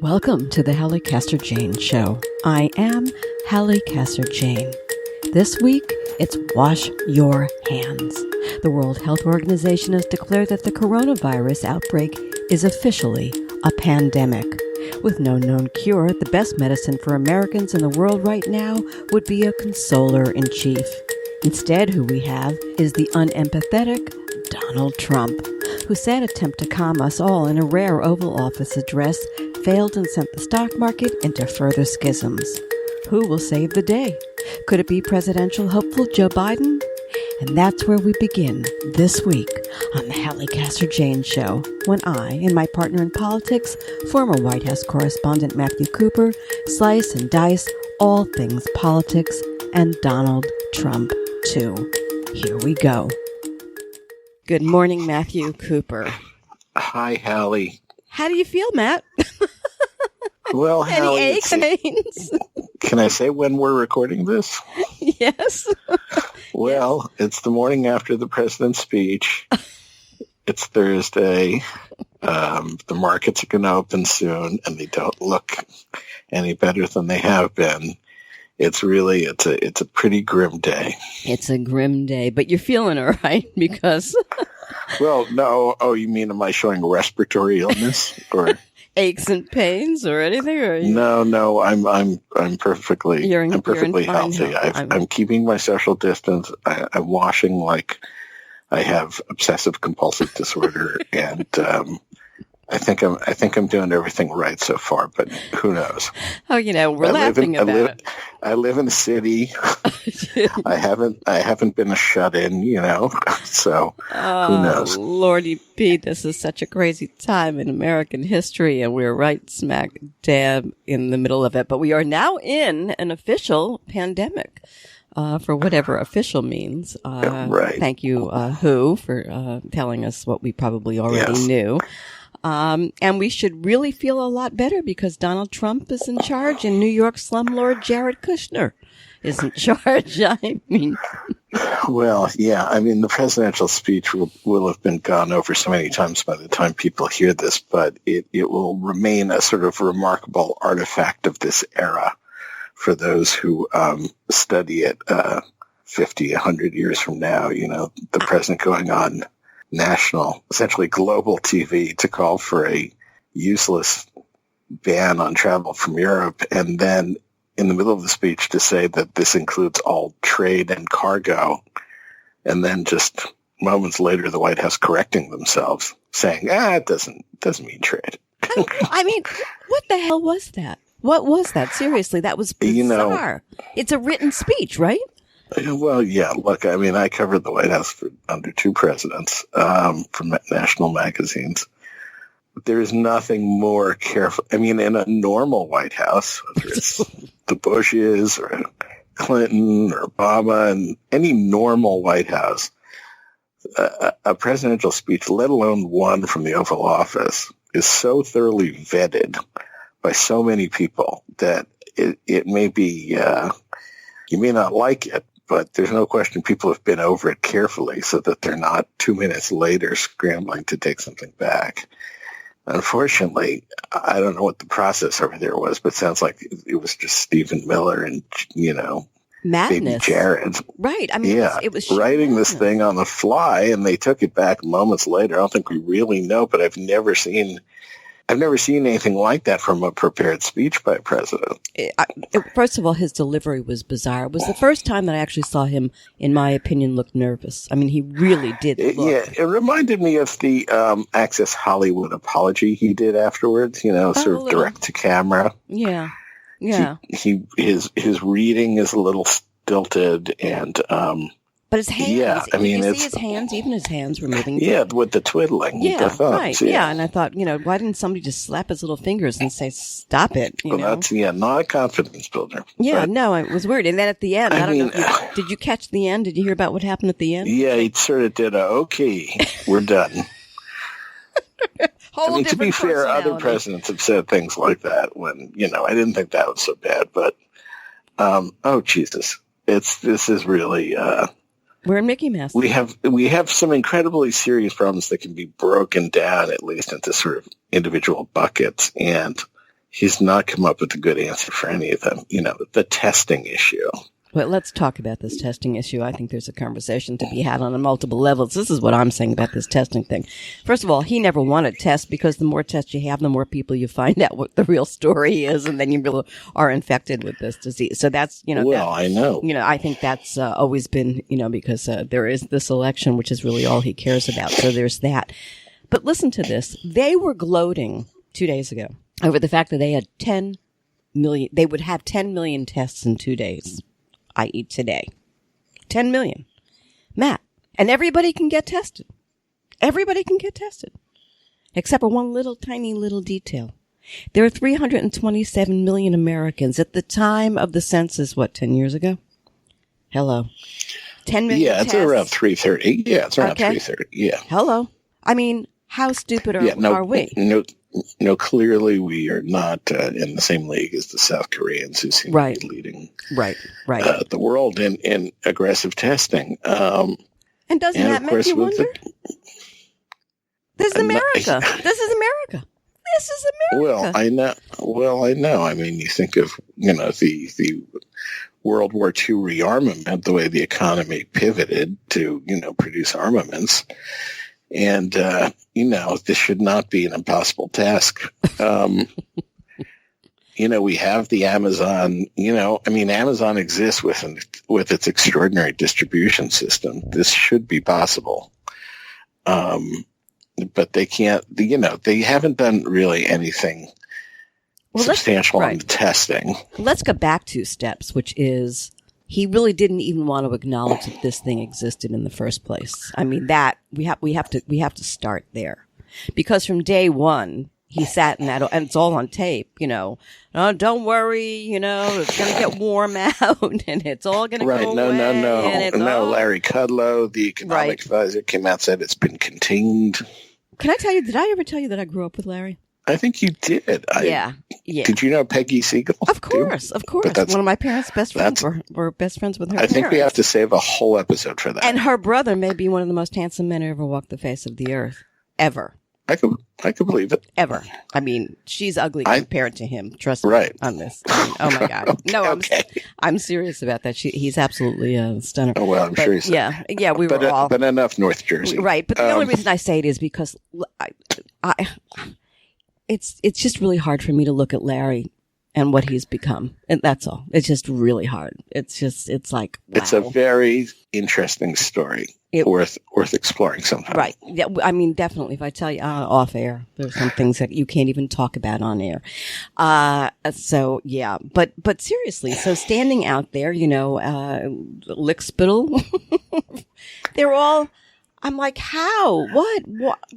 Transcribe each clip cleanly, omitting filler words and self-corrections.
Welcome to the Halli Casser-Jayne Show. I am Halli Casser-Jayne. This week, it's Wash Your Hands. The World Health Organization has declared that the coronavirus outbreak is officially a pandemic. With no known cure, the best medicine for Americans in the world right now would be a consoler-in-chief. Instead, who we have is the unempathetic Donald Trump, whose sad attempt to calm us all in a rare Oval Office address failed and sent the stock market into further schisms. Who will save the day? Could it be presidential hopeful Joe Biden? And that's where we begin this week on the Halli Casser-Jayne Show, when I and my partner in politics, former White House correspondent Matthew Cooper, slice and dice all things politics and Donald Trump, too. Here we go. Good morning, Matthew Cooper. Hi, Halli. How do you feel, Matt? Well, Any Halli, aches and pains? can I say when we're recording this? Yes. Well, It's the morning after the president's speech. It's Thursday. The markets are going to open soon, and they don't look any better than they have been. It's a pretty grim day. It's a grim day, but you're feeling all right because... Well, no. Oh, you mean am I showing respiratory illness or aches and pains or anything? Or you... No. I'm perfectly. You're in healthy. Health. I'm keeping my social distance. I'm washing like I have obsessive compulsive disorder, and I think I'm doing everything right so far, but who knows? Oh, we're laughing about it. I live in a city. I haven't been a shut-in, so who knows? Lordy Pete, this is such a crazy time in American history, and we're right smack dab in the middle of it. But we are now in an official pandemic, for whatever official means. Right. Thank you, WHO, for telling us what we probably already knew. And we should really feel a lot better because Donald Trump is in charge and New York slumlord Jared Kushner is in charge. I mean, well, yeah. I mean, the presidential speech will have been gone over so many times by the time people hear this, but it will remain a sort of remarkable artifact of this era for those who study it 50, 100 years from now. The president going on national, essentially global TV to call for a useless ban on travel from Europe, and then in the middle of the speech to say that this includes all trade and cargo, and then just moments later the White House correcting themselves, saying, it doesn't mean trade. I mean, what the hell was that? What was that? Seriously, that was bizarre. It's a written speech, right? Well, yeah, look, I mean, I covered the White House under two presidents from national magazines. There is nothing more careful. I mean, in a normal White House, whether it's the Bushes or Clinton or Obama, and any normal White House, a presidential speech, let alone one from the Oval Office, is so thoroughly vetted by so many people that it may be, you may not like it, but there's no question people have been over it carefully so that they're not 2 minutes later scrambling to take something back. Unfortunately, I don't know what the process over there was, but it sounds like it was just Stephen Miller and, madness. Baby Jared. Right. I mean, it was writing this thing on the fly, and they took it back moments later. I don't think we really know, but I've never seen anything like that from a prepared speech by a president. First of all, his delivery was bizarre. It was the first time that I actually saw him, in my opinion, look nervous. I mean, he really did look. Yeah, it reminded me of the Access Hollywood apology he did afterwards, sort of direct to camera. Yeah. His reading is a little stilted, and but his hands, I mean, you see his hands, even his hands were moving. Yeah, with the twiddling. Yeah, the thumbs, right. Yeah, and I thought, why didn't somebody just slap his little fingers and say, stop it? That's, not a confidence builder. Yeah, no, it was weird. And then at the end, I don't know, did you catch the end? Did you hear about what happened at the end? Yeah, he sort of did okay, we're done. To be fair, other presidents have said things like that when, I didn't think that was so bad, but, oh, Jesus. This is really, we're in Mickey Mouse. We have some incredibly serious problems that can be broken down at least into sort of individual buckets, and he's not come up with a good answer for any of them. The testing issue. Well, let's talk about this testing issue. I think there's a conversation to be had on multiple levels. This is what I'm saying about this testing thing. First of all, he never wanted tests because the more tests you have, the more people you find out what the real story is, and then you really are infected with this disease. So that's, Well, I know. I think that's always been, because there is this election, which is really all he cares about. So there's that. But listen to this. They were gloating 2 days ago over the fact that they had 10 million, they would have 10 million tests in 2 days. I.e. today. 10 million. Matt. And everybody can get tested. Everybody can get tested. Except for one tiny little detail. There are 327 million Americans at the time of the census, 10 years ago? Hello. 10 million Yeah, it's tests. around 330. Yeah, it's around 330. Yeah. Hello. I mean, how stupid are we? No, clearly we are not in the same league as the South Koreans who seem to be leading the world in aggressive testing. And doesn't that make you wonder? This is America. This is America. Well, I know. I mean, you think of, the World War II rearmament, the way the economy pivoted to, produce armaments. And, this should not be an impossible task. We have the Amazon, Amazon exists with its extraordinary distribution system. This should be possible. But they can't, they haven't done really anything substantial on the testing. Let's go back 2 steps, which is, he really didn't even want to acknowledge that this thing existed in the first place. I mean, that we have to start there, because from day one he sat in that, and it's all on tape. Oh, don't worry, it's going to get warm out, and it's all going to go away. No. Larry Kudlow, the economic advisor, came out and said it's been contained. Can I tell you? Did I ever tell you that I grew up with Larry? I think you did. Yeah. Did you know Peggy Siegel? Of course. One of my parents' best friends were best friends with her parents. I think we have to save a whole episode for that. And her brother may be one of the most handsome men who ever walked the face of the earth. Ever. I could believe it. Ever. I mean, she's ugly compared to him. Trust me on this. Oh my God. No, I'm serious about that. He's absolutely a stunner. Oh, well, I'm sure he's. Yeah, we were all. But enough North Jersey. Right. But the only reason I say it is because it's just really hard for me to look at Larry and what he's become. And that's all. It's just really hard. It's like, wow. It's a very interesting story. Worth exploring sometime. Right. Yeah, I mean, definitely. If I tell you off air, there's some things that you can't even talk about on air. So yeah, but seriously, so standing out there, lickspittle, they're all, I'm like, how? What?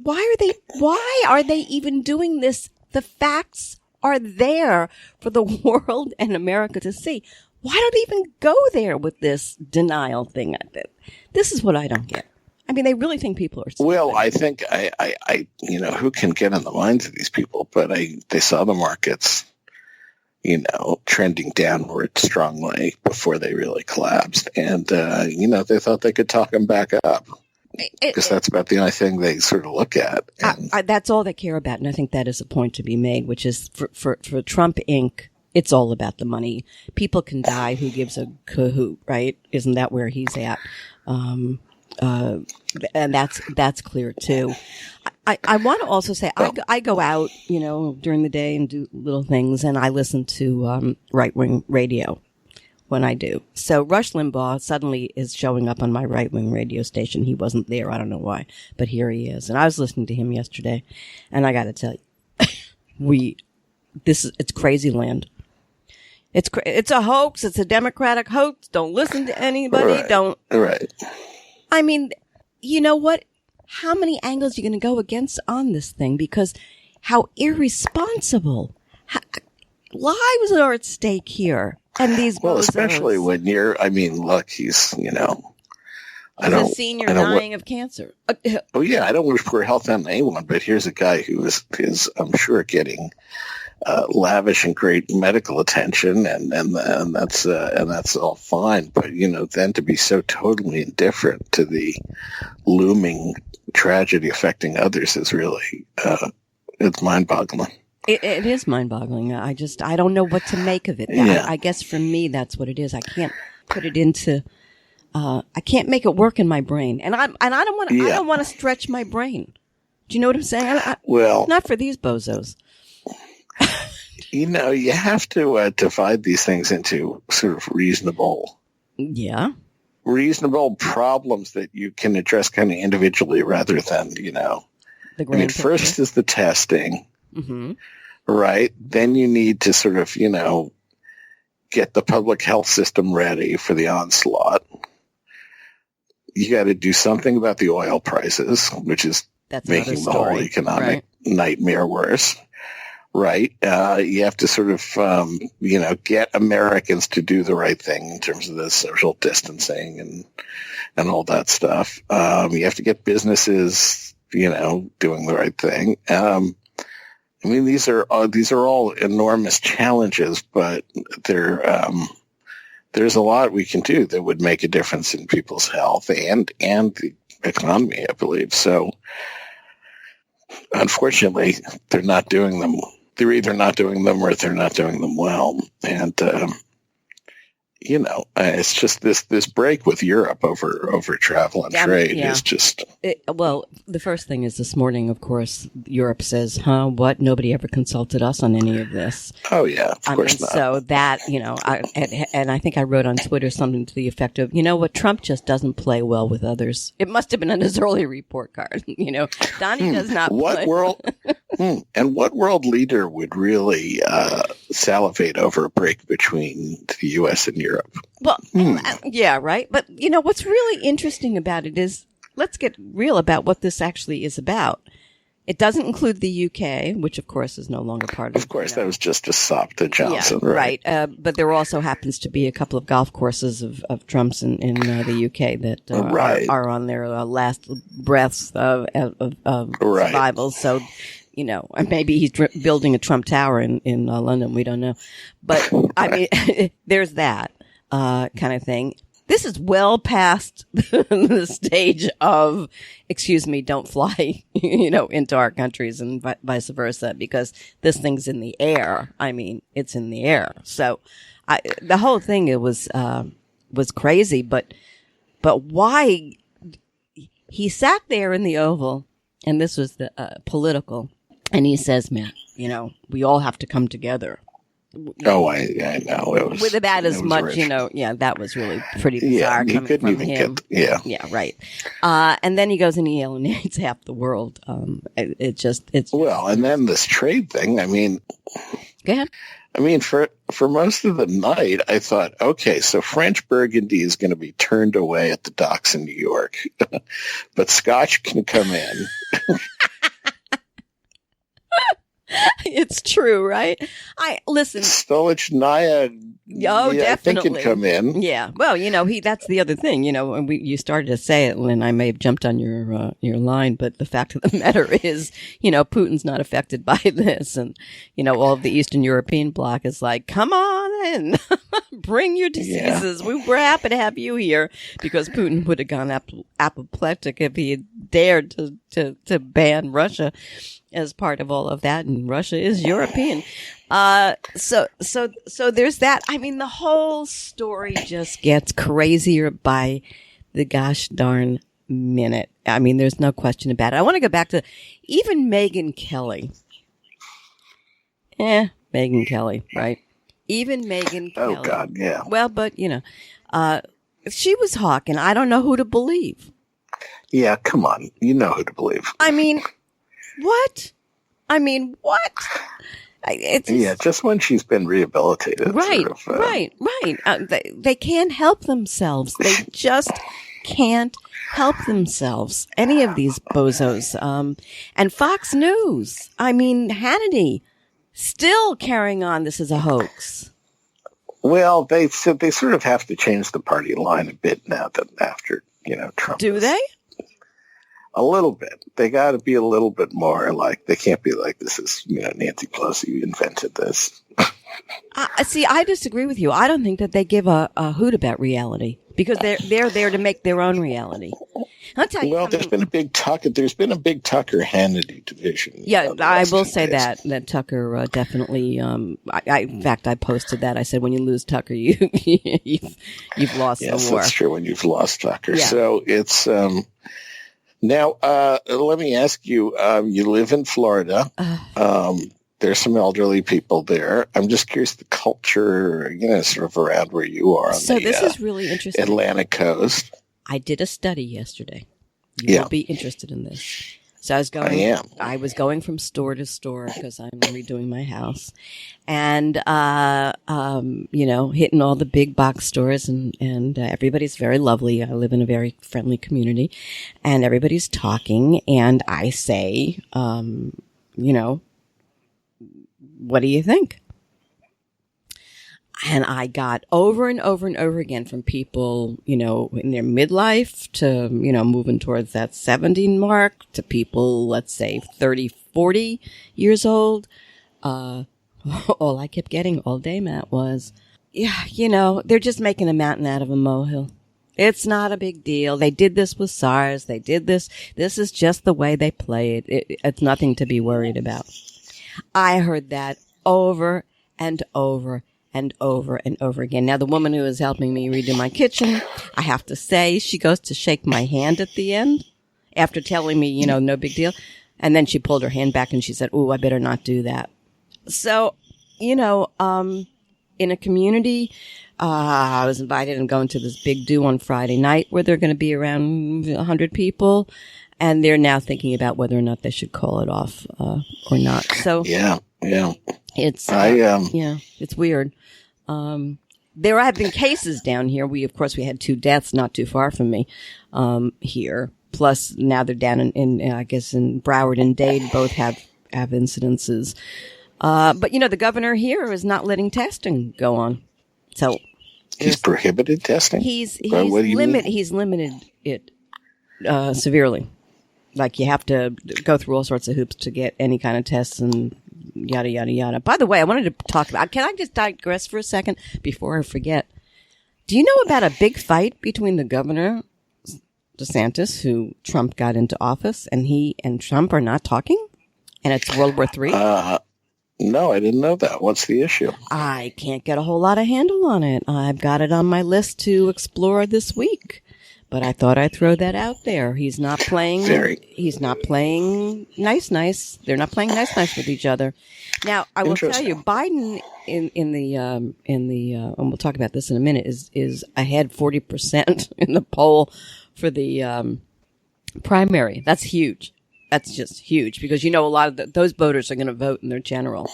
Why are they even doing this? The facts are there for the world and America to see. Why don't they even go there with this denial thing? This is what I don't get. I mean, they really think people are stupid. Well, I think who can get in the minds of these people? But they saw the markets, trending downward strongly before they really collapsed. And, they thought they could talk them back up. Because that's about the only thing they sort of look at. That's all they care about. And I think that is a point to be made, which is for Trump Inc., it's all about the money. People can die. Who gives a cahoot, right? Isn't that where he's at? And that's clear too. I want to also say I go out, during the day and do little things, and I listen to right-wing radio when I do. So Rush Limbaugh suddenly is showing up on my right-wing radio station. He wasn't there. I don't know why, but here he is. And I was listening to him yesterday, and I got to tell you, it's crazy land. It's a hoax. It's a Democratic hoax. Don't listen to anybody. Right. I mean, you know what? How many angles are you going to go against on this thing? Because how irresponsible. Lives are at stake here. And these especially when look, he's, He's a senior dying of cancer. Oh yeah, I don't wish poor health on anyone, but here's a guy who is I'm sure getting lavish and great medical attention, and that's all fine. But then to be so totally indifferent to the looming tragedy affecting others is really it's mind-boggling. It is mind-boggling. I don't know what to make of it. Yeah. I guess for me, that's what it is. I can't put it into. I can't make it work in my brain, and I don't want to. I don't want to stretch my brain. Do you know what I'm saying? Well, not for these bozos. You have to divide these things into sort of reasonable problems that you can address kind of individually rather than, first is the testing, right? Then you need to sort of, get the public health system ready for the onslaught. You got to do something about the oil prices, which is making the whole economic nightmare worse. Right. You have to sort of, get Americans to do the right thing in terms of the social distancing and all that stuff. You have to get businesses, doing the right thing. These are all enormous challenges, but there's a lot we can do that would make a difference in people's health and the economy, I believe. So, unfortunately, they're not doing them. They're either not doing them or they're not doing them well. And, it's just this break with Europe over travel and trade is just... Well, the first thing is this morning, of course, Europe says, what? Nobody ever consulted us on any of this. Oh, yeah, of course not. So that, and I think I wrote on Twitter something to the effect of, what, Trump just doesn't play well with others. It must have been on his early report card. Donnie does not play. And what world leader would really salivate over a break between the U.S. and Europe? Well, yeah, right. But, what's really interesting about it is, let's get real about what this actually is about. It doesn't include the UK, which, of course, is no longer part of. Of course, that was just a sop to Johnson, yeah, right? But there also happens to be a couple of golf courses of Trump's in the UK that are on their last breaths of survival. So, maybe he's building a Trump Tower in London. We don't know. But, there's that kind of thing. This is well past the stage of, excuse me, don't fly, into our countries and vice versa, because this thing's in the air. It's in the air. So the whole thing, it was crazy, but why he sat there in the Oval, and this was the political, and he says, man, we all have to come together. Oh, I know. It was, with about as much, that was really pretty bizarre coming from him. Yeah, right. And then he goes and he alienates half the world. And then this trade thing. Go ahead. For most of the night, I thought, okay, so French Burgundy is going to be turned away at the docks in New York, but Scotch can come in. It's true, right? Stolichnaya. Definitely. I think can come in. Yeah. Well, that's the other thing, and you started to say it, and I may have jumped on your line, but the fact of the matter is, Putin's not affected by this, and, all of the Eastern European bloc is like, come on in, bring your diseases. Yeah. We're happy to have you here, because Putin would have gone apoplectic if he had dared to ban Russia as part of all of that, and Russia is European. So there's that. The whole story just gets crazier by the gosh darn minute. There's no question about it. I want to go back to even Megyn Kelly. Megyn Kelly, right? Even Megyn Kelly. Oh, God, yeah. Well, but, she was hawking. I don't know who to believe. Yeah, come on. You know who to believe. What? What? Just when she's been rehabilitated. Right, right. They can't help themselves. They just can't help themselves. Any of these bozos. And Fox News. Hannity still carrying on. This is a hoax. Well, they sort of have to change the party line a bit now that after, Trump. Do they? A little bit. They got to be a little bit more like, they can't be like, this is, Nancy Pelosi invented this. See, I disagree with you. I don't think that they give a hoot about reality, because they're there to make their own reality. I'll tell you Well, something. there's been a big Tucker Hannity division. Yeah, I will say days. that Tucker definitely. In fact, I posted that. I said, when you lose Tucker, you've lost the Yes, war. that's true. When you've lost Tucker, Yeah. so it's now. Let me ask you. You live in Florida. There's some elderly people there. I'm just curious the culture, sort of around where you are. So this is really interesting. Atlantic coast. I did a study yesterday. You will be interested in this. So I was going from store to store because I'm redoing my house, and hitting all the big box stores, and everybody's very lovely. I live in a very friendly community, and everybody's talking, and I say, what do you think? And I got over and over and over again from people, in their midlife to, moving towards that 70 mark to people, let's say 30, 40 years old. All I kept getting all day, Matt, was, they're just making a mountain out of a molehill. It's not a big deal. They did this with SARS. They did this. This is just the way they play it. It's nothing to be worried about. I heard that over and over and over and over again. Now, the woman who is helping me redo my kitchen, I have to say, she goes to shake my hand at the end after telling me, no big deal. And then she pulled her hand back and she said, "Ooh, I better not do that." So, in a community, I was invited and going to this big do on Friday night where they're going to be around 100 people. And they're now thinking about whether or not they should call it off or not. So yeah. It's it's weird. There have been cases down here. We had 2 deaths not too far from me here. Plus now they're down in I guess in Broward and Dade both have incidences. But the governor here is not letting testing go on. So he's prohibited testing. He's limited it severely. Like you have to go through all sorts of hoops to get any kind of tests and yada, yada, yada. By the way, I wanted to talk about, can I just digress for a second before I forget? Do you know about a big fight between the governor, DeSantis, who Trump got into office, and he and Trump are not talking? And it's World War III? No, I didn't know that. What's the issue? I can't get a whole lot of handle on it. I've got it on my list to explore this week. But I thought I'd throw that out there. He's not playing. He's not playing nice. They're not playing nice with each other. Now, I will tell you, Biden in the and we'll talk about this in a minute, is ahead 40% in the poll for the primary. That's huge. That's just huge because a lot of those voters are going to vote in their general.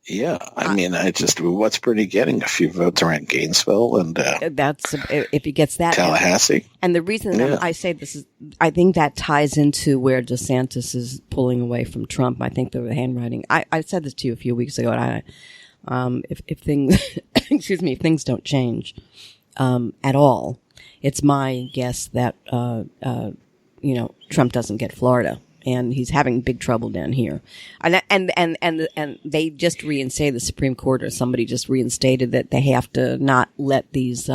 Yeah, I mean, what's Bernie getting? A few votes around Gainesville and that's if he gets that Tallahassee. And the reason I say this is, I think that ties into where DeSantis is pulling away from Trump. I think the handwriting. I said this to you a few weeks ago, and if things, if things don't change at all, it's my guess that Trump doesn't get Florida. And he's having big trouble down here. And they just reinstated, the Supreme Court or somebody just reinstated that they have to not let these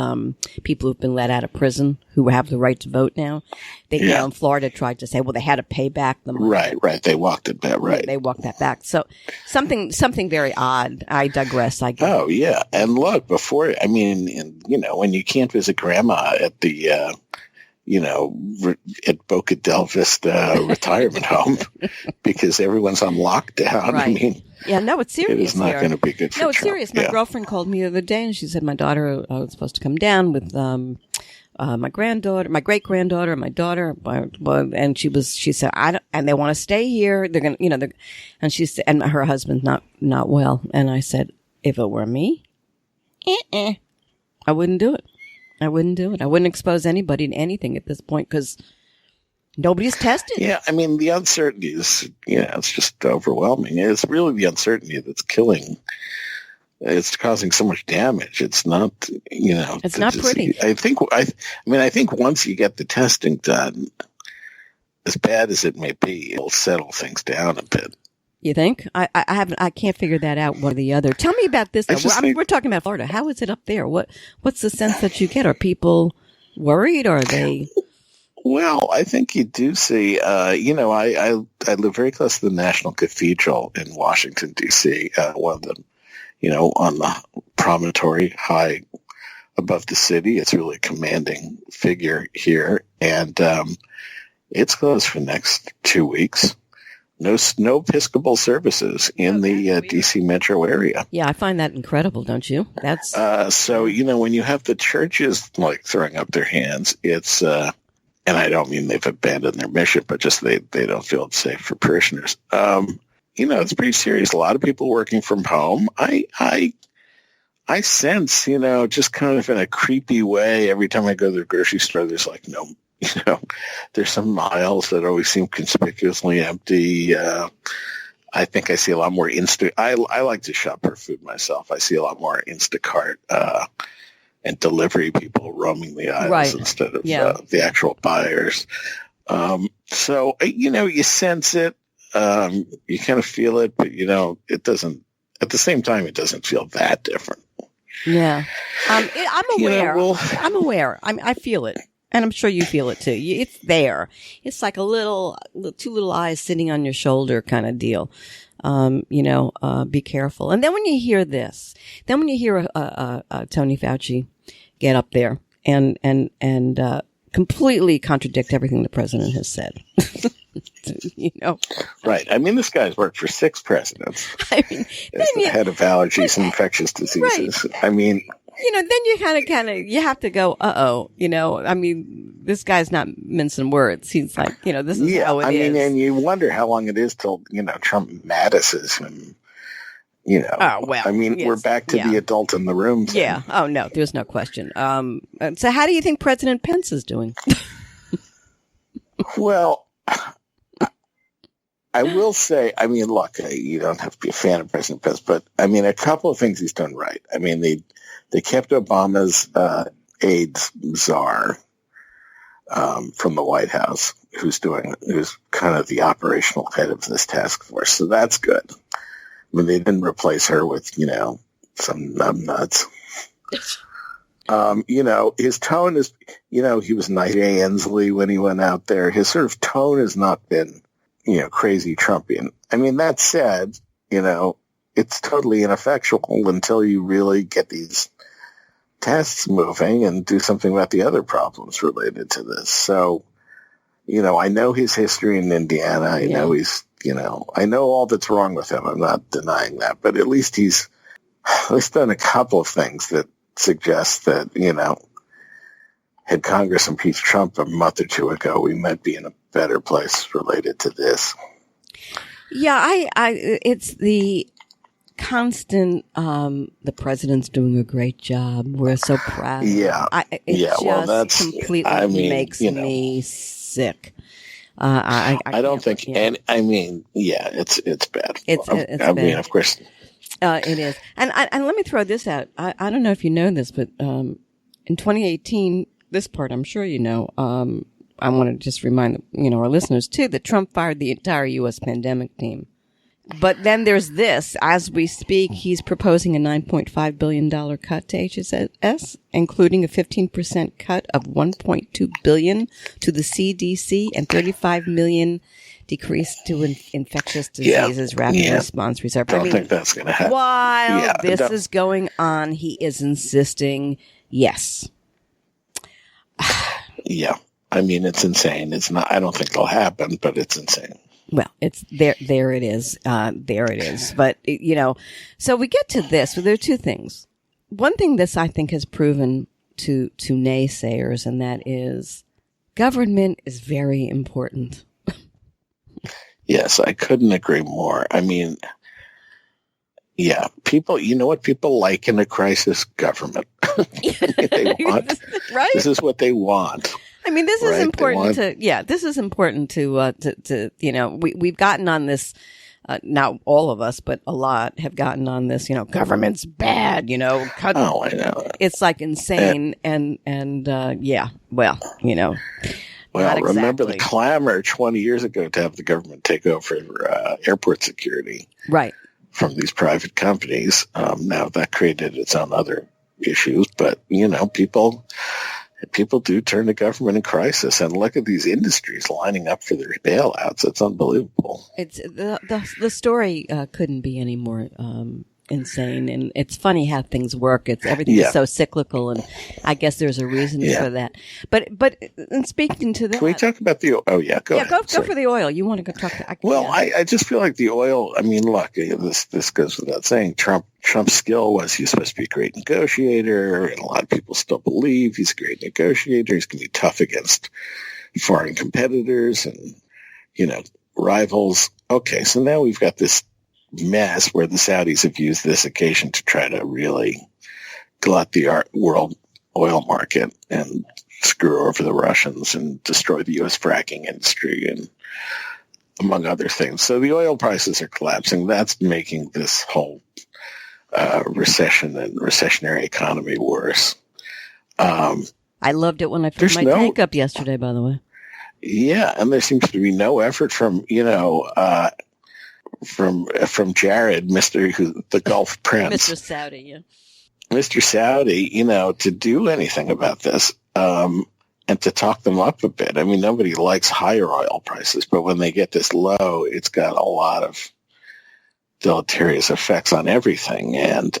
people who've been let out of prison who have the right to vote now. In Florida tried to say, well, they had to pay back the money. Right. They walked it back. Right. They walked that back. So something very odd. I digress. I guess. Oh yeah. And look, when you can't visit grandma at the at Boca Del Vista retirement home because everyone's on lockdown. Right. I mean, it's serious. It is not going to be good for Trump. It's serious. My girlfriend called me the other day and she said my daughter was supposed to come down with my granddaughter, my great granddaughter, my daughter, and she said and they want to stay here. They're going to, and she said, and her husband's not well. And I said, if it were me, I wouldn't do it. I wouldn't expose anybody to anything at this point because nobody's tested. Yeah, I mean, the uncertainty is, it's just overwhelming. It's really the uncertainty that's killing. It's causing so much damage. It's not, It's not pretty. I think once you get the testing done, as bad as it may be, it'll settle things down a bit. You think? I can't figure that out one or the other. Tell me about this. We're talking about Florida. How is it up there? What's the sense that you get? Are people worried or are they? Well, I think you do see, I live very close to the National Cathedral in Washington, D.C., one of them, on the promontory high above the city. It's really a commanding figure here. And it's closed for the next 2 weeks. No Episcopal services in the D.C. metro area. Yeah, I find that incredible, don't you? That's so, when you have the churches like throwing up their hands, it's and I don't mean they've abandoned their mission, but just they don't feel it's safe for parishioners. It's pretty serious. A lot of people working from home. I sense, just kind of in a creepy way, every time I go to the grocery store, there's like there's some aisles that always seem conspicuously empty. I think I see a lot more I like to shop for food myself. I see a lot more Instacart and delivery people roaming the aisles instead of the actual buyers. So, you sense it. You kind of feel it, but, it doesn't, at the same time, it doesn't feel that different. Yeah. I'm aware. I'm aware. I feel it. And I'm sure you feel it too. It's there. It's like two little eyes sitting on your shoulder kind of deal. Be careful. And then when you hear this, when you hear Tony Fauci get up there and completely contradict everything the president has said. Right. I mean, this guy's worked for 6 presidents. I mean, as the head of allergies and infectious diseases. Right. I mean, then you kind of, you have to go, I mean, this guy's not mincing words. He's like, this is how it is. I mean, and you wonder how long it is till, Trump Mattises him, Oh, well. I mean, we're back to the adult in the room thing. Yeah. Oh, no, there's no question. So how do you think President Pence is doing? Well, I will say, I mean, look, you don't have to be a fan of President Pence, but I mean, a couple of things he's done right. I mean, they kept Obama's AIDS czar from the White House, who's kind of the operational head of this task force. So that's good. I mean, they didn't replace her with, some numbnuts. His tone is, he was Knight A. Ensley when he went out there. His sort of tone has not been, crazy Trumpian. I mean, that said, it's totally ineffectual until you really get these tests moving and do something about the other problems related to this. So, I know his history in Indiana. I know he's, I know all that's wrong with him. I'm not denying that, but at least he's done a couple of things that suggest that, had Congress impeached Trump a month or two ago, we might be in a better place related to this. Yeah, it's the constant, the president's doing a great job. We're so proud. Yeah. That's completely makes me sick. I don't think, and I mean, it's bad. It's bad. Mean, of course. It is. And let me throw this out. I don't know if you know this, but, in 2018, this part I'm sure I want to just remind our listeners too that Trump fired the entire U.S. pandemic team. But then there's this. As we speak, he's proposing a $9.5 billion cut to HHS, including a 15% cut of $1.2 billion to the CDC and $35 million decrease to infectious diseases rapid response reserve. I don't think that's going to happen. While this is going on, he is insisting, yes. Yeah. I mean, it's insane. It's not, I don't think it'll happen, but it's insane. Well, it's there it is. There it is. But, so we get to this. Well, there are two things. One thing this, I think, has proven to naysayers, and that is government is very important. Yes, I couldn't agree more. I mean, people, what people like in a crisis? Government. They want, right? This is what they want. I mean, this is important this is important to we've gotten on this, not all of us, but a lot have gotten on this, government's bad, cut. Oh, I know. It's like insane. Well, remember the clamor 20 years ago to have the government take over airport security. Right. From these private companies. Now that created its own other issues, but, people people do turn to government in crisis, and look at these industries lining up for their bailouts. It's unbelievable. It's the story couldn't be any more insane, and it's funny how things work. Everything is so cyclical, and I guess there's a reason for that. But in speaking to that, can we talk about the? Oh yeah, go ahead. Go for the oil. You want to go talk? I just feel like the oil. I mean, look, this goes without saying. Trump's skill was he's supposed to be a great negotiator, and a lot of people still believe he's a great negotiator. He's going to be tough against foreign competitors and rivals. Okay, so now we've got this mess where the Saudis have used this occasion to try to really glut the world oil market and screw over the Russians and destroy the U.S. fracking industry and among other things. So the oil prices are collapsing. That's making this whole recession and recessionary economy worse. I loved it when I filled my tank up yesterday, by the way. Yeah, and there seems to be no effort from Jared, the Gulf Prince. Mr. Saudi, yeah. Mr. Saudi, to do anything about this and to talk them up a bit. I mean, nobody likes higher oil prices, but when they get this low, it's got a lot of deleterious effects on everything. And,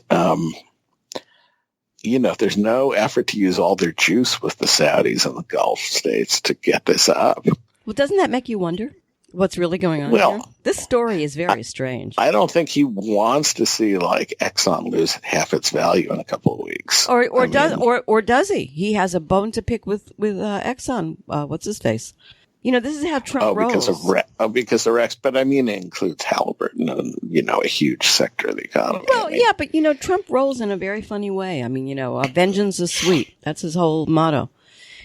there's no effort to use all their juice with the Saudis and the Gulf states to get this up. Well, doesn't that make you wonder what's really going on here? This story is very strange. I don't think he wants to see Exxon lose half its value in a couple of weeks. Or does he? He has a bone to pick with Exxon. What's his face? This is how Trump rolls. Because of Rex. But I mean, it includes Halliburton and, a huge sector of the economy. Well, yeah, but, Trump rolls in a very funny way. I mean, vengeance is sweet. That's his whole motto.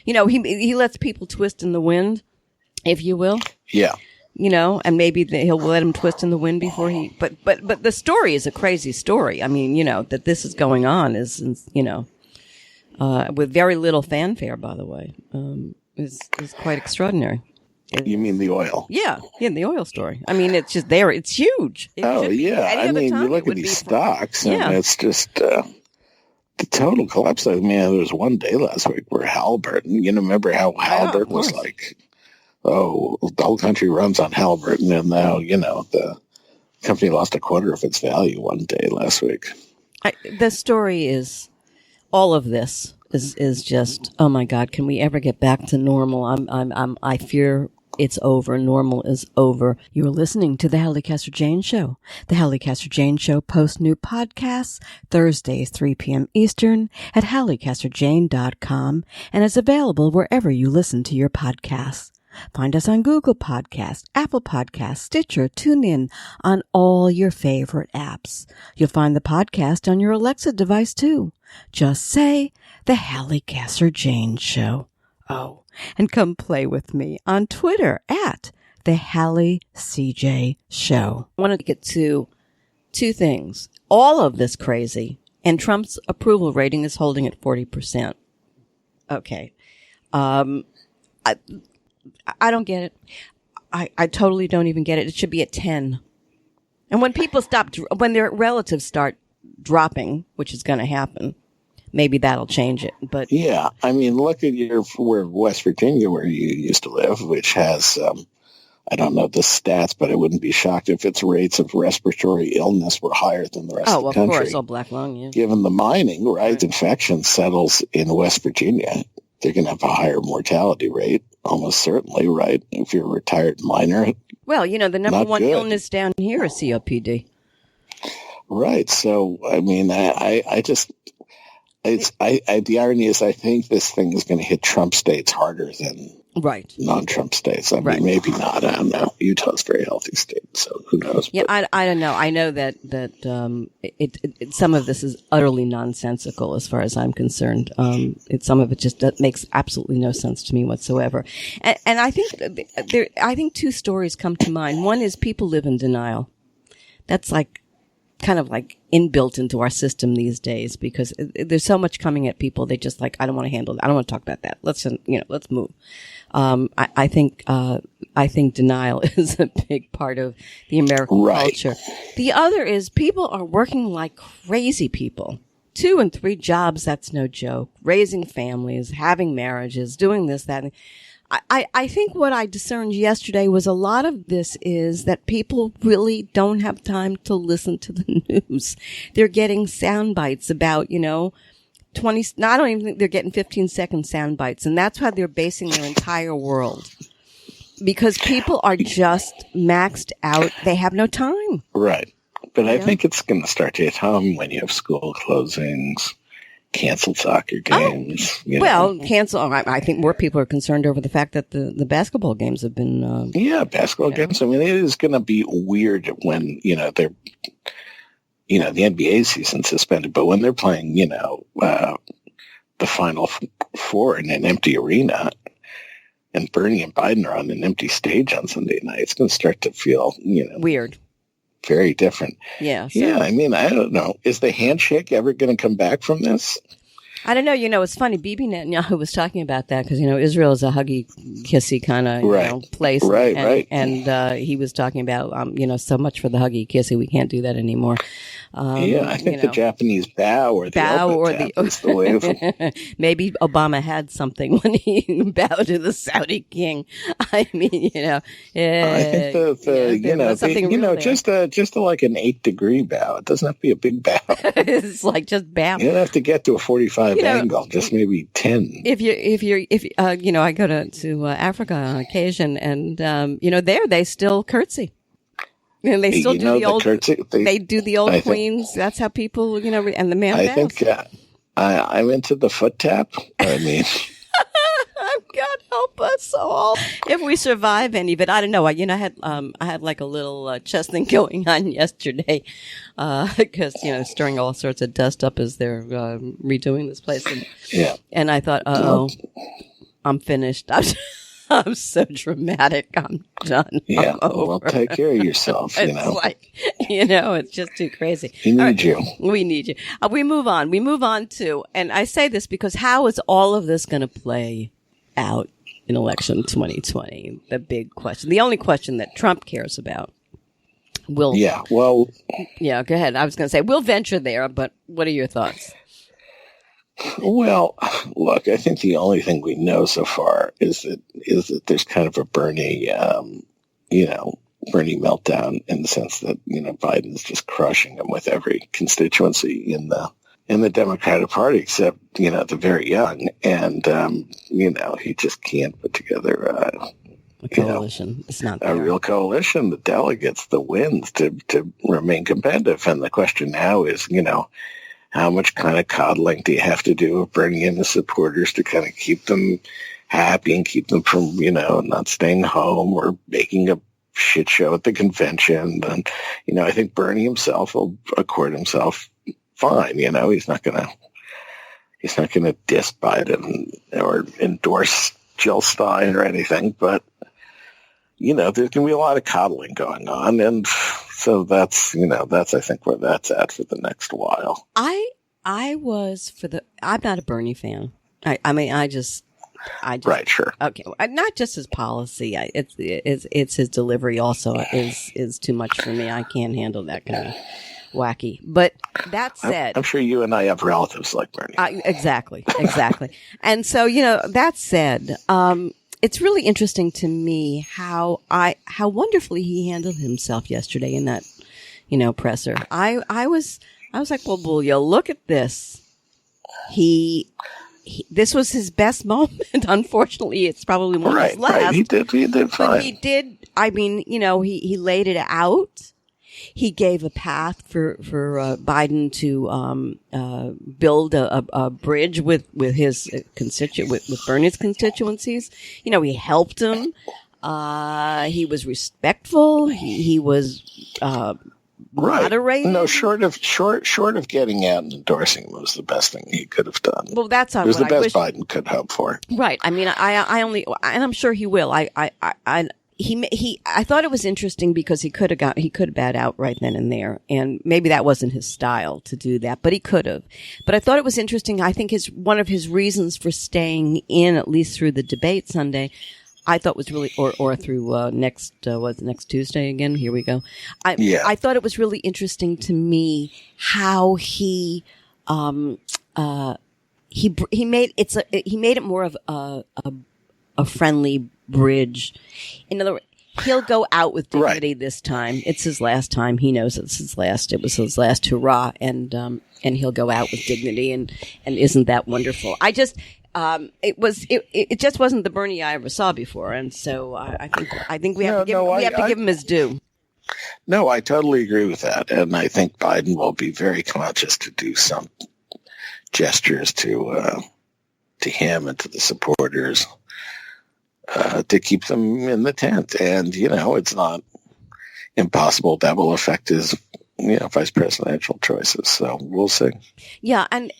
He lets people twist in the wind, if you will. Yeah. And maybe he'll let him twist in the wind before he, but the story is a crazy story. I mean, that this is going on is, with very little fanfare, by the way, is quite extraordinary. You mean the oil? Yeah, the oil story. I mean, it's just there. It's huge. I mean, you look at these stocks, and it's just the total collapse. I mean, there was one day last week where Halliburton, remember how Halliburton was like, oh, the whole country runs on Halliburton, and now, the company lost a quarter of its value one day last week. The story is, all of this is just, oh my God, can we ever get back to normal? I fear it's over. Normal is over. You're listening to the Halli Casser-Jayne Show. The Halli Casser-Jayne Show posts new podcasts Thursdays, 3 p.m. Eastern at hallicasserjayne.com and is available wherever you listen to your podcasts. Find us on Google Podcasts, Apple Podcasts, Stitcher, TuneIn, on all your favorite apps. You'll find the podcast on your Alexa device too. Just say The Halli Casser-Jayne Show. Oh, and come play with me on Twitter at The Halli CJ Show. I wanted to get to two things. All of this crazy, and Trump's approval rating is holding at 40%. Okay. I don't get it. I totally don't even get it. It should be at 10. And when people when their relatives start dropping, which is going to happen, maybe that'll change it. But yeah, I mean, look at where West Virginia, where you used to live, which has, I don't know the stats, but I wouldn't be shocked if its rates of respiratory illness were higher than the rest of the country. Oh, of course, black lung, yeah. Given the mining, right? Infection settles in West Virginia, they're going to have a higher mortality rate, almost certainly, right? If you're a retired miner. Well, the number one illness down here is COPD. Right. So, I mean, the irony is I think this thing is going to hit Trump states harder than non-Trump states. I mean, maybe not. I don't know. Utah's a very healthy state, so who knows? Yeah, I don't know. I know that some of this is utterly nonsensical as far as I'm concerned. Some of it just makes absolutely no sense to me whatsoever. And I think two stories come to mind. One is people live in denial. That's kind of inbuilt into our system these days because there's so much coming at people. They just I don't want to handle it. I don't want to talk about that. Let's move. I think denial is a big part of the American culture. The other is people are working like crazy people 2 and 3 jobs, that's no joke. Raising families, having marriages, doing this, that. I think what I discerned yesterday was a lot of this is that people really don't have time to listen to the news. They're getting sound bites about, 20, no, I don't even think they're getting 15-second sound bites. And that's how they're basing their entire world. Because people are just maxed out. They have no time. Right. But I think it's going to start to hit home when you have school closings, canceled soccer games. Cancel. I think more people are concerned over the fact that the basketball games have been. Basketball games. I mean, it is going to be weird when they're, the NBA season suspended, but when they're playing, the Final Four in an empty arena, and Bernie and Biden are on an empty stage on Sunday night, it's going to start to feel, weird. Very different. Yeah. Yeah, I mean, I don't know. Is the handshake ever going to come back from this? I don't know. It's funny. Bibi Netanyahu was talking about that because, Israel is a huggy, kissy kind of place. Right. And he was talking about, so much for the huggy, kissy. We can't do that anymore. I think the Japanese bow or the way maybe Obama had something when he bowed to the Saudi king. I mean, I think something just like an 8-degree bow. It doesn't have to be a big bow. It's like just bow. You don't have to get to a 45 angle, just maybe 10. If I go to Africa on occasion, and there they still curtsy. And they still do the old. They do the old queens. That's how people, and the man. I think I'm into the foot tap. I mean, God help us all if we survive any of it. I don't know. I had like a little chest thing going on yesterday because stirring all sorts of dust up as they're redoing this place. And I thought, I'm finished. I'm so dramatic. I'm done. Yeah. Well, take care of yourself. It's just too crazy. We need you. We need you. We move on. We move on to, and I say this because how is all of this going to play out in election 2020? The big question. The only question that Trump cares about. Go ahead. I was going to say we'll venture there, but what are your thoughts? Well, look, I think the only thing we know so far is that there's kind of a Bernie meltdown in the sense that, Biden's just crushing him with every constituency in the Democratic Party, except, the very young. And, he just can't put together a coalition. It's not a real coalition, the delegates, the wins to remain competitive. And the question now is, how much kind of coddling do you have to do of bringing in the supporters to kind of keep them happy and keep them from, not staying home or making a shit show at the convention? And, I think Bernie himself will accord himself fine. He's not going to diss Biden or endorse Jill Stein or anything, but, there's going to be a lot of coddling going on. And so that's I think where that's at for the next while. I'm not a Bernie fan. I just right, sure. Okay. Not just his policy. It's his delivery also is too much for me. I can't handle that kind of wacky. But that said, I'm sure you and I have relatives like Bernie. Exactly. And so, that said, it's really interesting to me how wonderfully he handled himself yesterday in that, presser. I was like, well, you look at this. This was his best moment. Unfortunately, it's probably one of his last. Right. He did fine. But he did. I mean, he laid it out. He gave a path for Biden to build a bridge with his with Bernie's constituencies. He helped him. He was respectful. He was moderating. No, short of getting out and endorsing him was the best thing he could have done. Well, that's it was the best Biden could hope for. Right. I mean, I only, and I'm sure he will. I thought it was interesting because he could have bowed out right then and there, and maybe that wasn't his style to do that, but he could have. But I thought it was interesting. I think one of his reasons for staying in, at least through the debate Sunday, I thought was really, or through next Tuesday again. Here we go. I thought it was really interesting to me how he he made it more of a friendly bridge. In other words, he'll go out with dignity this time. It's his last time. He knows it's his last. It was his last hurrah, and he'll go out with dignity, and isn't that wonderful? I just. It just wasn't the Bernie I ever saw before, and so I think we have to give him his due. No, I totally agree with that, and I think Biden will be very conscious to do some gestures to him and to the supporters to keep them in the tent, and it's not impossible that will affect his vice presidential choices. So we'll see. Yeah, and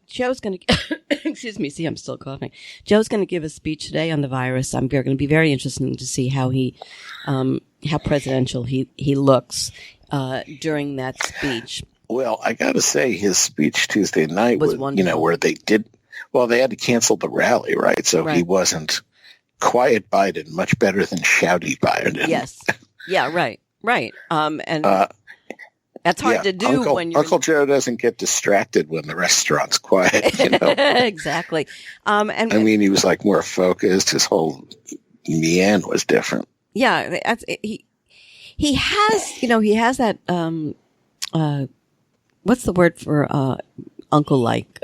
Joe's going to excuse me. See, I'm still coughing. Joe's going to give a speech today on the virus. I'm going to be very interested to see how how presidential he looks during that speech. Well, I got to say, his speech Tuesday night was wonderful. Where they had to cancel the rally, right? So he wasn't quiet Biden, much better than shouty Biden. Yes. Yeah. Right. That's hard to do when you're Uncle Joe doesn't get distracted when the restaurant's quiet. Exactly. He was like more focused. His whole mien was different. Yeah, he has that what's the word for uncle like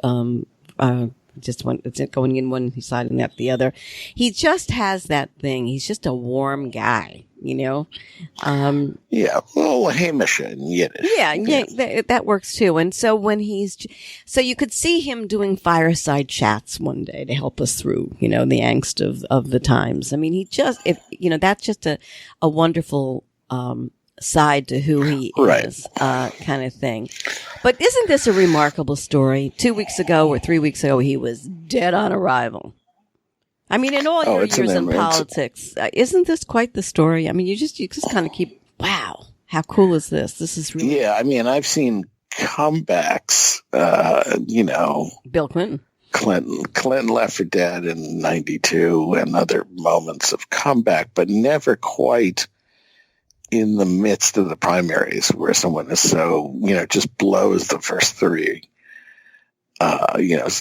just one, it's going in one side and not the other. He just has that thing. He's just a warm guy, Yeah, well, Hamish in Yiddish. Yeah, that works too. And so so you could see him doing fireside chats one day to help us through, the angst of the times. I mean, that's just a wonderful, side to who he is, kind of thing. But isn't this a remarkable story? 2 weeks ago or 3 weeks ago, he was dead on arrival. I mean, in all your years in politics, isn't this quite the story? I mean, you just kind of keep, wow, how cool is this? This is really... Yeah, I mean, I've seen comebacks, Bill Clinton. Clinton left for dead in 92 and other moments of comeback, but never quite in the midst of the primaries where someone is so, just blows the first three,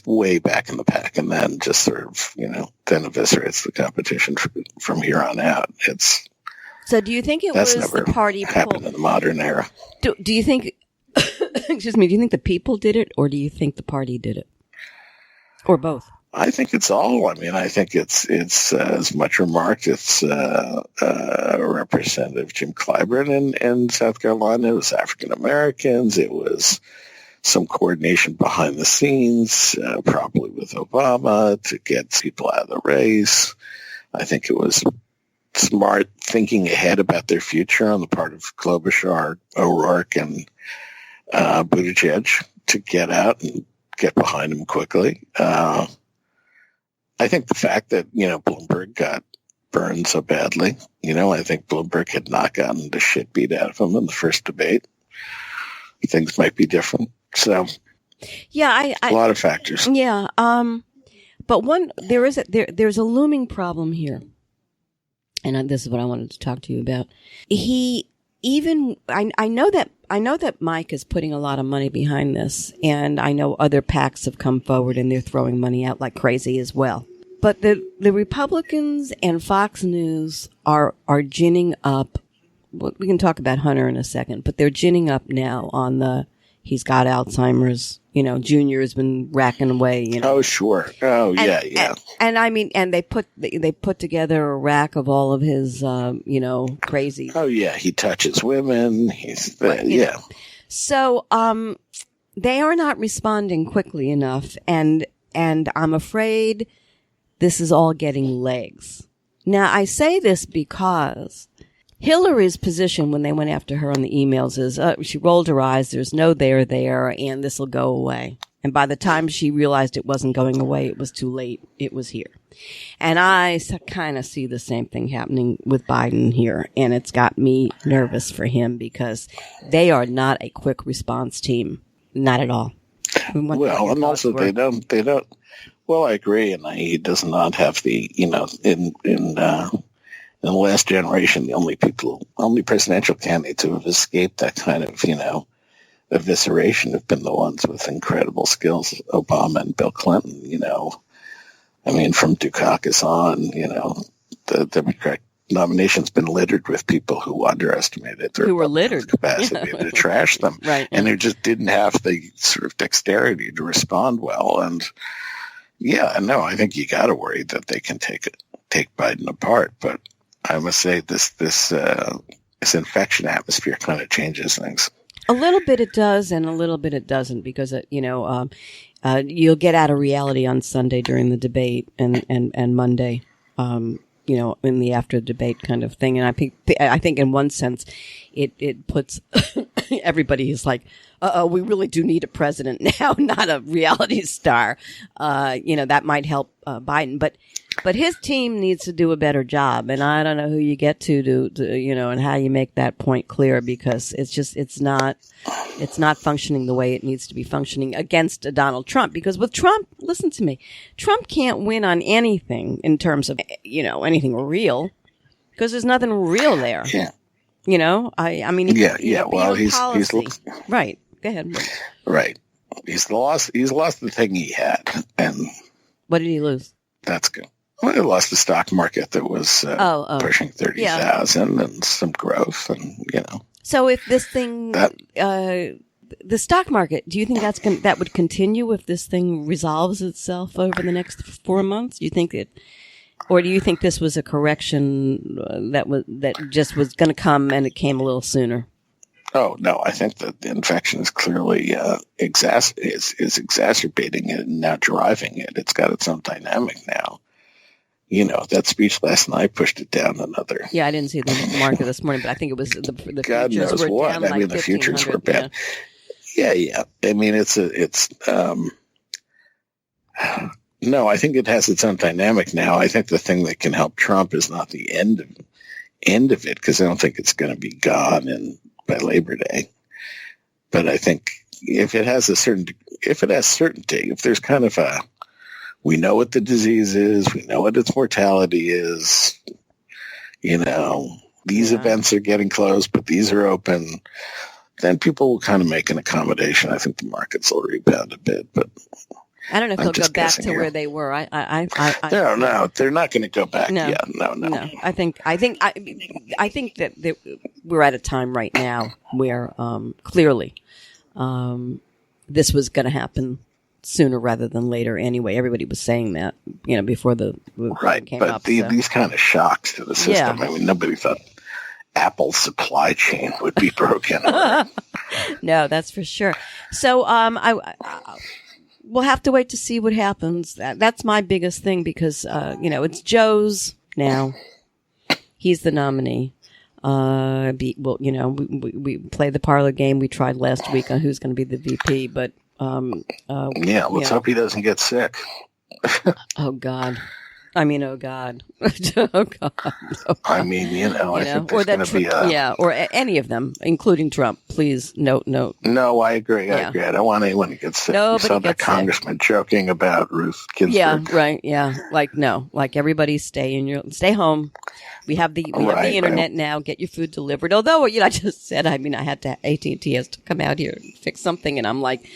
way back in the pack and then just sort of, then eviscerates the competition from here on out. So do you think it was the party happened in the modern era? Do you think, excuse me, do you think the people did it or do you think the party did it? Or both? I think it's all. I mean, I think it's as much remarked. It's Representative Jim Clyburn in South Carolina. It was African Americans. It was some coordination behind the scenes, probably with Obama to get people out of the race. I think it was smart thinking ahead about their future on the part of Klobuchar, O'Rourke, and Buttigieg to get out and get behind him quickly. I think the fact that, Bloomberg got burned so badly, I think Bloomberg had not gotten the shit beat out of him in the first debate. Things might be different. So, yeah, a lot of factors. Yeah. But there's a looming problem here. And this is what I wanted to talk to you about. I know that Mike is putting a lot of money behind this, and I know other PACs have come forward and they're throwing money out like crazy as well. But the Republicans and Fox News are ginning up. We can talk about Hunter in a second, but they're ginning up now on he's got Alzheimer's. Junior has been racking away. Oh, sure. Oh, yeah. And I mean, and they put together a rack of all of his, crazy. Oh, yeah. He touches women. He's yeah. So, they are not responding quickly enough, and I'm afraid this is all getting legs. Now, I say this because Hillary's position when they went after her on the emails is she rolled her eyes. There's no there, and this will go away. And by the time she realized it wasn't going away, it was too late. It was here. And I kind of see the same thing happening with Biden here. And it's got me nervous for him because they are not a quick response team. Not at all. Well, and also they don't. Well, I agree. And he does not have the, in the last generation, the only presidential candidates who have escaped that kind of, evisceration have been the ones with incredible skills. Obama and Bill Clinton, I mean, from Dukakis on, the Democratic nomination's been littered with people who underestimated their capacity to trash them, right? And who just didn't have the sort of dexterity to respond well. And I think you got to worry that they can take Biden apart. But I must say, this infection atmosphere kind of changes things. A little bit it does, and a little bit it doesn't, because you'll get out of reality on Sunday during the debate and Monday. In the after debate kind of thing. And I think in one sense, it puts everybody is like, we really do need a president now, not a reality star. That might help Biden, but his team needs to do a better job. And I don't know who you get to and how you make that point clear, because it's not functioning the way it needs to be functioning against Donald Trump. Because with Trump, listen to me, Trump can't win on anything in terms of, anything real, because there's nothing real there. Yeah. I mean, well, he's right. Go ahead. Right. He's lost the thing he had. And what did he lose? That's good. Well, he lost the stock market that was pushing 30,000 and some growth, and So if this thing, the stock market, do you think that would continue if this thing resolves itself over the next 4 months? Do you think or do you think this was a correction that just was going to come and it came a little sooner? Oh no, I think that the infection is clearly is exacerbating it and now driving it. It's got its own dynamic now. That speech last night pushed it down another. Yeah, I didn't see the market this morning, but I think it was the God futures knows were what. down I mean, the futures were bad. Yeah. I mean, no, I think it has its own dynamic now. I think the thing that can help Trump is not the end of it, because I don't think it's going to be gone by Labor Day. But I think if it has certainty, if there's kind of we know what the disease is, we know what its mortality is, these events are getting closed, but these are open, then people will kind of make an accommodation. I think the markets will rebound a bit, but I don't know if they'll go back to where they were. No, they're not going to go back. No, yeah, no. I think that we're at a time right now where clearly this was going to happen sooner rather than later. Anyway, everybody was saying that before the right came up. These kind of shocks to the system. Yeah. I mean, nobody thought Apple's supply chain would be broken. No, that's for sure. So we'll have to wait to see what happens. That's my biggest thing, because it's Joe's now. He's the nominee. We play the parlor game we tried last week on who's going to be the VP, but let's hope he doesn't get sick. Oh God. I mean, oh God. Oh God. I mean, I think there's going to be or any of them, including Trump. Please, no. No, I agree. I don't want anyone to get sick. Nobody you saw that congressman joking about Ruth Ginsburg. Yeah, right. Yeah, like everybody stay home. We have the internet now. Get your food delivered. Although, I just said, I had to, AT&T has to come out here and fix something. And I'm like,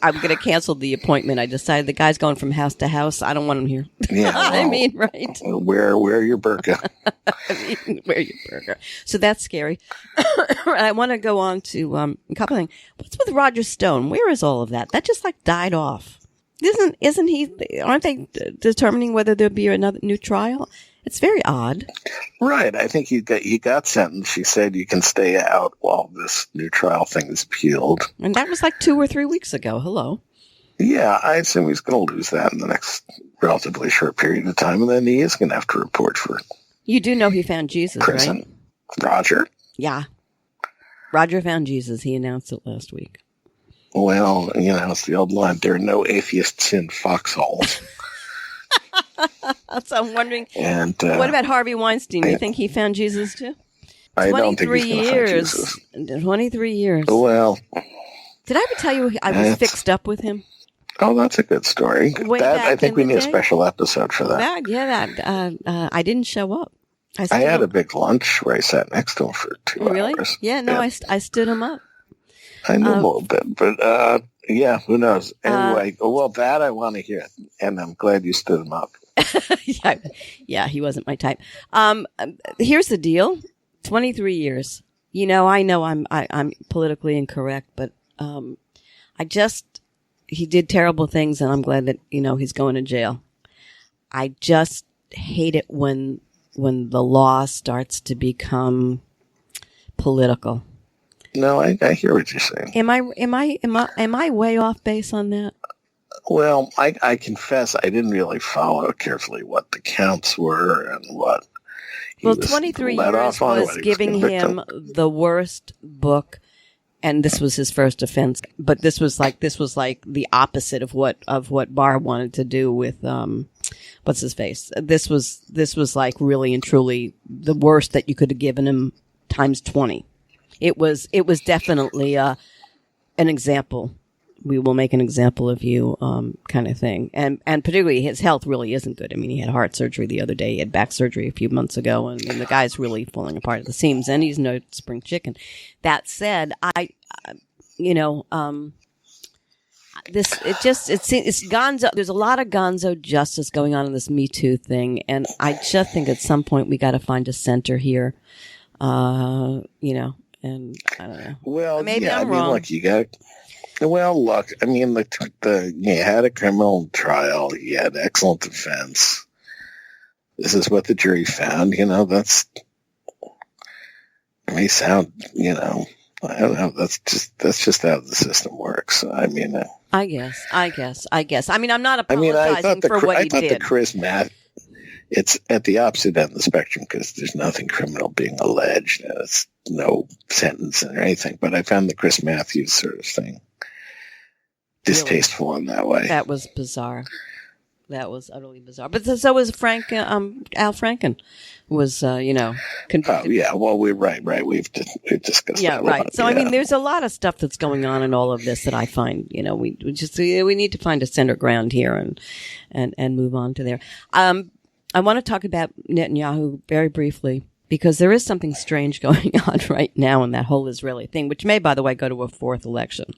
I'm going to cancel the appointment. I decided the guy's going from house to house. I don't want him here. Yeah. Well, right. Wear your burqa. Wear your burqa. So that's scary. I want to go on to a couple of things. What's with Roger Stone? Where is all of that? That just died off. Isn't he? Aren't they determining whether there'll be another new trial? It's very odd. Right. I think he got sentenced. She said you can stay out while this new trial thing is appealed. And that was 2 or 3 weeks ago. Hello. Yeah, I assume he's going to lose that in the next relatively short period of time, and then he is going to have to report for. You do know he found Jesus, prison. Right? Roger? Yeah. Roger found Jesus. He announced it last week. Well, it's the old line, there are no atheists in foxholes. So I'm wondering, and what about Harvey Weinstein? Do you think he found Jesus too? I don't think he's going to find Jesus. 23 years. Well. Did I ever tell you I was fixed up with him? Oh, that's a good story. I think we need a special episode for that. I didn't show up. I had a big lunch where I sat next to him for 2 hours. Really? Yeah, no, I stood him up. I knew him a little bit, but yeah, who knows? Anyway, well, that I want to hear, and I'm glad you stood him up. Yeah, he wasn't my type. Here's the deal: 23 years. I know I'm politically incorrect, but he did terrible things, and I'm glad that he's going to jail. I just hate it when the law starts to become political. No, I hear what you're saying. Am I way off base on that? Well, I confess I didn't really follow carefully what the counts were and what. 23 years was giving him the worst book, and this was his first offense. But this was like the opposite of what Barr wanted to do with what's his face. This was like really and truly the worst that you could have given him times 20. It was definitely an example. We will make an example of you, kind of thing. And particularly his health really isn't good. I mean, he had heart surgery the other day. He had back surgery a few months ago, and the guy's really falling apart at the seams, and he's no spring chicken. That said, it's gonzo. There's a lot of gonzo justice going on in this Me Too thing. And I just think at some point we got to find a center here, and I don't know. Well, maybe I'm wrong. Look, you had a criminal trial. You had excellent defense. This is what the jury found. That's, it may sound, I don't know. That's just how the system works. I guess. I mean, I'm not apologizing for what he did. I thought the Chris Math, it's at the opposite end of the spectrum because there's nothing criminal being alleged. It's no sentence or anything. But I found the Chris Matthews sort of thing distasteful in that way. That was bizarre. That was utterly bizarre. But so was Al Franken was, convicted. Yeah, well, we're right. We've discussed that a lot. Right. So, I mean, there's a lot of stuff that's going on in all of this that I find, we need to find a center ground here and move on to there. I want to talk about Netanyahu very briefly because there is something strange going on right now in that whole Israeli thing, which may, by the way, go to a fourth election.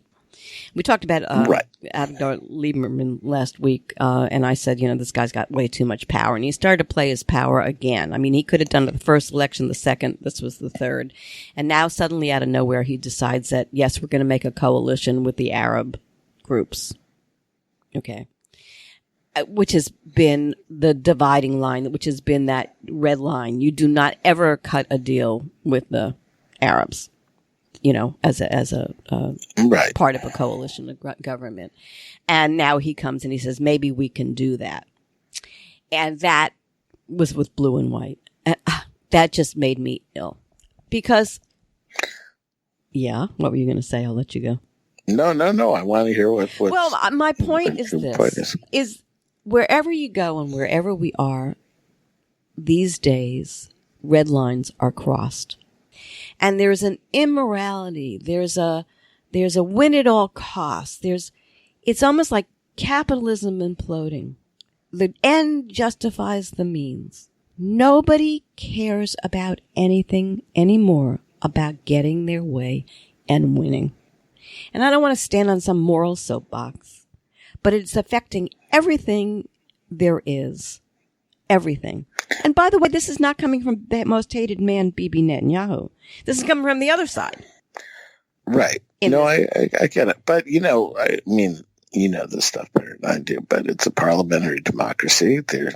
We talked about Avigdor Lieberman last week, and I said, this guy's got way too much power, and he started to play his power again. I mean, he could have done it the first election, the second, this was the third, and now suddenly out of nowhere he decides that, yes, we're going to make a coalition with the Arab groups. Okay. Which has been the dividing line, which has been that red line. You do not ever cut a deal with the Arabs. As a right. part of a coalition government. And now he comes and he says, maybe we can do that. And that was with blue and white. And that just made me ill. Because, what were you going to say? I'll let you go. No. I want to hear what well, my point is this. Is wherever you go and wherever we are, these days, red lines are crossed. And there's an immorality. There's a win at all costs. It's almost like capitalism imploding. The end justifies the means. Nobody cares about anything anymore about getting their way and winning. And I don't want to stand on some moral soapbox, but it's affecting everything there is. Everything. And by the way, this is not coming from the most hated man, Bibi Netanyahu. This is coming from the other side. Right. I get it. But, I mean, this stuff better than I do, but it's a parliamentary democracy. They're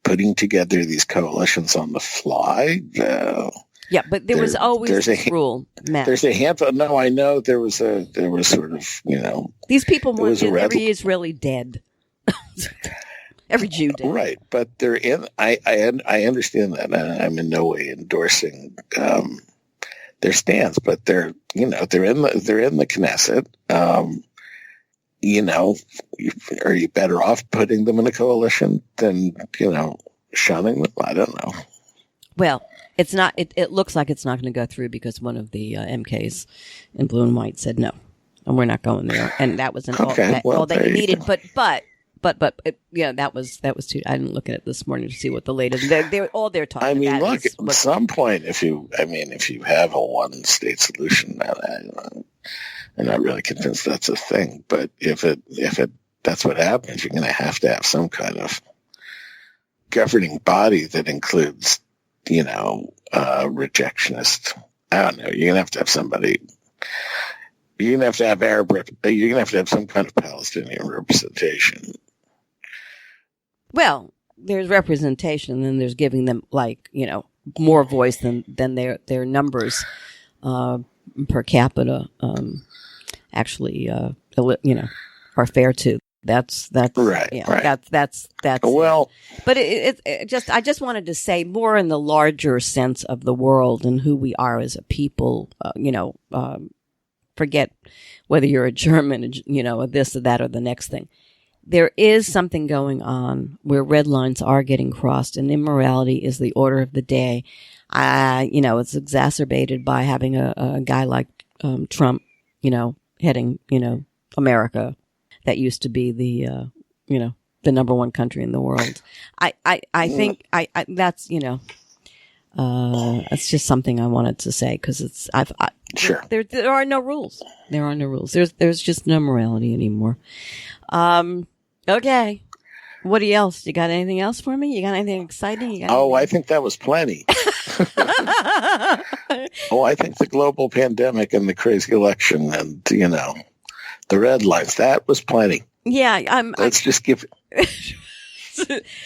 putting together these coalitions on the fly. But there was always a rule, Matt. There's a handful. No, I know there was sort of, these people want every Israeli dead. Every Jew did. Right, but they're in. I understand that, and I'm in no way endorsing their stance. But they're in the Knesset. Are you better off putting them in a coalition than shunning them? I don't know. Well, it's not. It looks like it's not going to go through because one of the MKs in blue and white said no, and we're not going there. And that was all that you needed. But that was too. I didn't look at it this morning to see what the latest. They're talking. I mean, about look, at some point, if you have a one-state solution, I'm not really convinced that's a thing, but if that's what happens, you're going to have some kind of governing body that includes, rejectionist. I don't know. You're going to have somebody. You're going to have to have Arab. You're going to have some kind of Palestinian representation. Well, there's representation, and then there's giving them more voice than their numbers per capita actually are fair to. That's right. Right. That's well. But I just wanted to say more in the larger sense of the world and who we are as a people. Forget whether you're a German, this or that or the next thing. There is something going on where red lines are getting crossed, and immorality is the order of the day. It's exacerbated by having a guy like Trump, heading, America, that used to be the number one country in the world. I think that's it's just something I wanted to say because sure. There are no rules. There are no rules. There's just no morality anymore. Okay. What else? You got anything else for me? You got anything exciting? I think that was plenty. I think the global pandemic and the crazy election and, the red lines, that was plenty. Yeah. Let's just give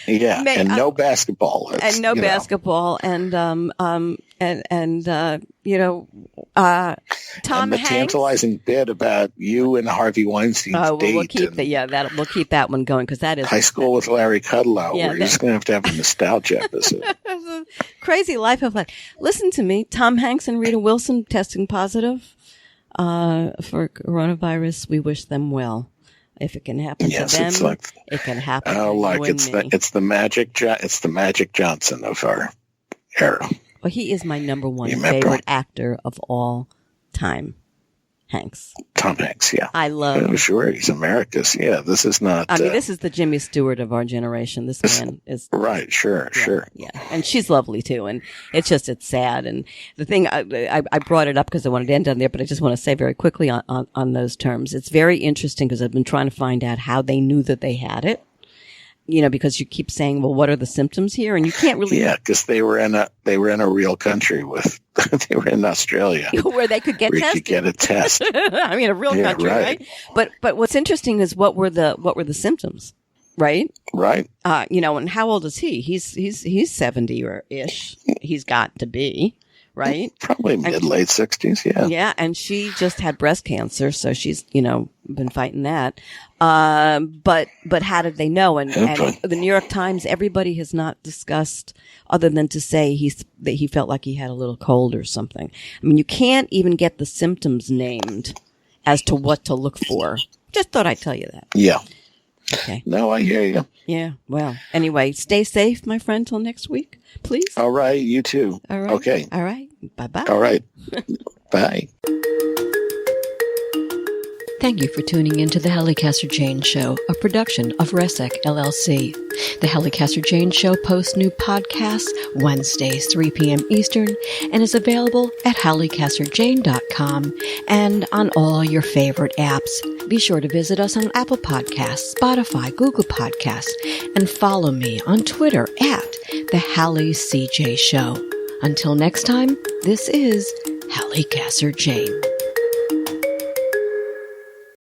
yeah. And no basketball. And no basketball. And, Tom and the Hanks. Tantalizing bit about you and Harvey Weinstein's date. We'll keep we'll keep that one going because that is high school with Larry Kudlow. Yeah, we're just going to have a nostalgia episode. Crazy life of life. Listen to me. Tom Hanks and Rita Wilson testing positive for coronavirus. We wish them well. If it can happen to them, it can happen to you and me. It's the Magic Johnson of our era. Well, he is my number one favorite actor of all time. Hanks. Tom Hanks, yeah. I love him. Sure, he's America's. Yeah, this is not... this is the Jimmy Stewart of our generation. This man is... Right, sure. Yeah, and she's lovely, too. And it's sad. And the thing, I brought it up because I wanted to end on there, but I just want to say very quickly on those terms. It's very interesting because I've been trying to find out how they knew that they had it. Because you keep saying, well, what are the symptoms here? And you can't really... Yeah, because they were in a real country they were in Australia. Where they could get tested. You could get a test. I mean, a real country, right? But what's interesting is what were the symptoms, right? Right. And how old is he? He's 70 or ish. He's got to be. Right? Probably late 60s, yeah. Yeah, and she just had breast cancer, so she's, been fighting that. But how did they know? And the New York Times, everybody has not discussed other than to say that he felt like he had a little cold or something. I mean, you can't even get the symptoms named as to what to look for. Just thought I'd tell you that. Yeah. Okay. No, I hear you. Yeah. Well, anyway, stay safe, my friend, till next week, please. All right. You too. All right. Okay. All right. Bye-bye. All right. Bye. Thank you for tuning in to the Halli Casser-Jayne Show, a production of Resec LLC. The Halli Casser-Jayne Show posts new podcasts Wednesdays, 3 p.m. Eastern, and is available at hallicasserjayne.com and on all your favorite apps. Be sure to visit us on Apple Podcasts, Spotify, Google Podcasts, and follow me on Twitter at The Halli CJ Show. Until next time, this is Halli Casser-Jayne.